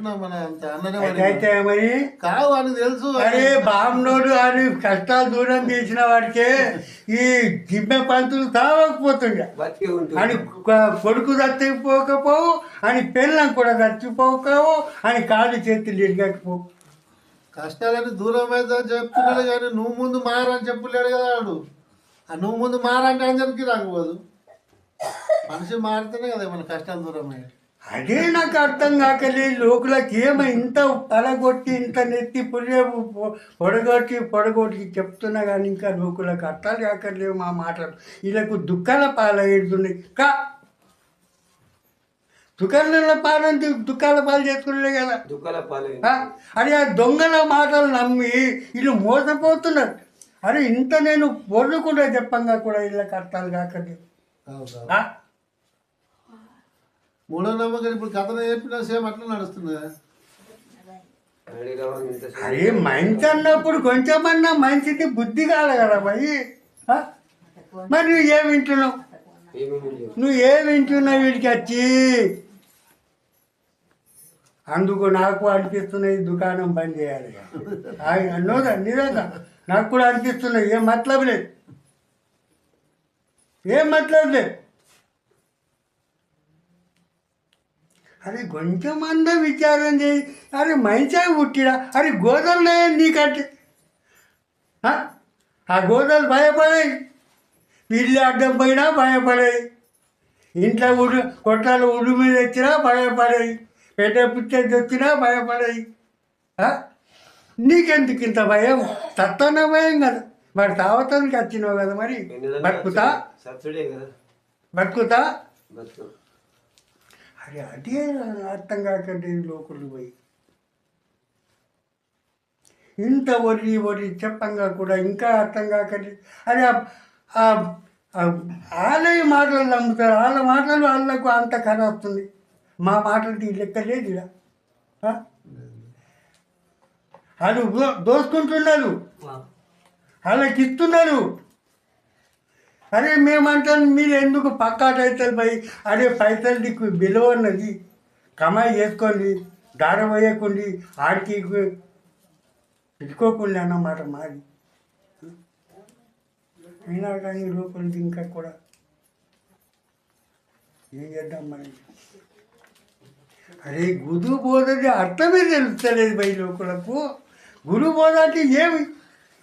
అంటున్నా మన అంత అన్ననే అయితే మరి కావు అని తెలుసు. అరే బామ్నోడు అని కష్టాలు దూరం చేసిన వాడికే ఈ దిమ్మె పంతులు తావకపోతుండే అని కొడుకు చచ్చిపోకపోవు అని పెళ్ళం కూడా చచ్చిపోకపోవు అని కాళ్ళు చేతులు ఇరగకపోవు. కష్టాలని దూరం అయితే చెప్తున్నాడు కానీ నువ్వు ముందు మారని చెప్పలేడు కదా వాడు. నువ్వు ముందు మారంటే అందరికి రాకపోదు. మనిషి మారితేనే కదా మన కష్టాలు దూరం అయ్యాయి. అదే నాకు అర్థం కాకలేదు. లోకులకి ఏమో ఇంత పడగొట్టి ఇంత నెత్తి పొడగొట్టి చెప్తున్నా కానీ ఇంకా లోకులకు అర్థాలు కాకలేవు మా మాటలు. వీళ్ళకు దుఃఖాల పాలయ్యేస్తున్నాయి దుఃఖాల పాలు చేసుకునే కదా అరే ఆ దొంగల మాటలు నమ్మి వీళ్ళు మోసపోతున్నారు. అరే ఇంత నేను పొర్లుకుండా చెప్పంగా కూడా వీళ్ళకి అర్థాలు కాకలేదు. మూడో నమ్మకం ఇప్పుడు కథను చెప్పినా సేమ్ అట్లా నడుస్తుంది. అరే మంచి అన్నప్పుడు కొంచెమన్నా మంచిది బుద్ధి కాదు కదా భయ్. మరి నువ్వు ఏం వింటున్నావు వీడికి వచ్చి? అందుకు నాకు అనిపిస్తున్నది దుకాణం బంద్ చేయాలి అన్నోదా నిజంగా నాకు కూడా అనిపిస్తున్నది. ఏం మతలబ్ లేదు. అరే కొంచెమన్నా విచారం చేయి. అరే మంచిగా పుట్టిడా అరే గోదలు నీకంటే ఆ గోదలు భయపడాయి. పిల్లి అడ్డం పోయినా భయపడాయి. ఇంట్లో కొట్టాలు ఉడు మీద వచ్చినా భయపడాయి. పెద్ద పుట్టేది వచ్చినా భయపడాయి. నీకెందుకు ఇంత భయం? తత్తన భయం కదా. మరి తావతానికి వచ్చినావు కదా. మరి బతుకుతా అరే అదే అర్థం కాకండి లోకులు పోయి ఇంత ఒరి చెప్పంగా కూడా ఇంకా అర్థం కాకండి. అరే వాళ్ళ మాటలు నమ్ముతారు. వాళ్ళ మాటలు వాళ్ళకు అంత కథ వస్తుంది. మా మాటలకి లెక్క లేదు ఇలా. వాళ్ళు దోసుకుంటున్నారు, వాళ్ళకి ఇస్తున్నారు. అరే మేమంటాను మీరు ఎందుకు పక్కాటైతలు పోయి అరే పైసలు నీకు విలువ ఉన్నది కమాయి చేసుకోండి దార పోయకండి ఆడికి పెట్టుకోకుండా అన్నమాట మాది. అయినా కానీ లోపలికి ఇంకా కూడా ఏం చేద్దాం మరి. అరే గురు బోధది అర్థమే తెలుస్తలేదు భయ లోకులకు. గురు బోధ అంటే ఏమి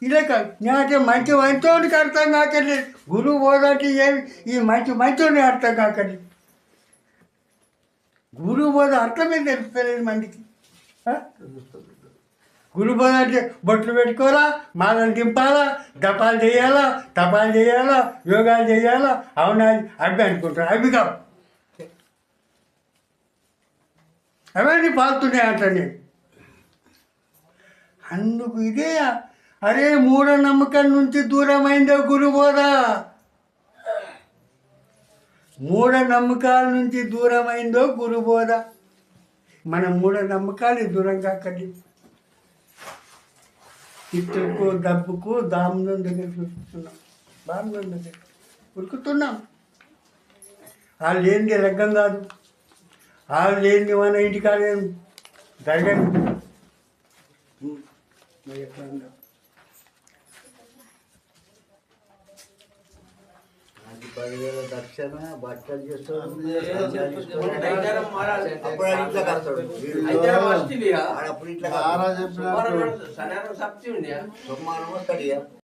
ఇలాక నేనంటే మంచి మంచోడికి అర్థం కాకలేదు. గురువు బోధంటే ఏమి ఈ మంచోడిని అర్థం కాకలేదు. గురువు బోధ అర్థమే తెలుస్తలేదు మందికి. గురు బోధ అంటే బొట్లు పెట్టుకోవాలా, మాలను దింపాలా, దపాలు చేయాలా, తపాలు చేయాలా, యోగాలు చేయాలా, అవునా అవి అనుకుంటారు. అవి కావు, అవన్నీ పాలుతున్నాయి అంట నేను. అందుకు ఇదే అరే మూఢనమ్మకం నుంచి దూరమైందో గురుబోధ. మూఢనమ్మకాల నుంచి దూరమైందో గురుబోధ. మన మూఢనమ్మకాలు దూరం కాకండి. చిత్తుకు డబ్బుకు దామ్నం దగ్గర చూస్తున్నాం, బామ్నం దగ్గర ఉరుకుతున్నాం. వాళ్ళు లేనిది లగ్గం కాదు, వాళ్ళు లేనిది మన ఇంటికాడ జరగదు. ఎట్లా 10,000 దక్షిణ బట్టలు చేస్తాడు. అప్పుడు ఇంట్లో కడతాడు. అప్పుడు ఇట్లా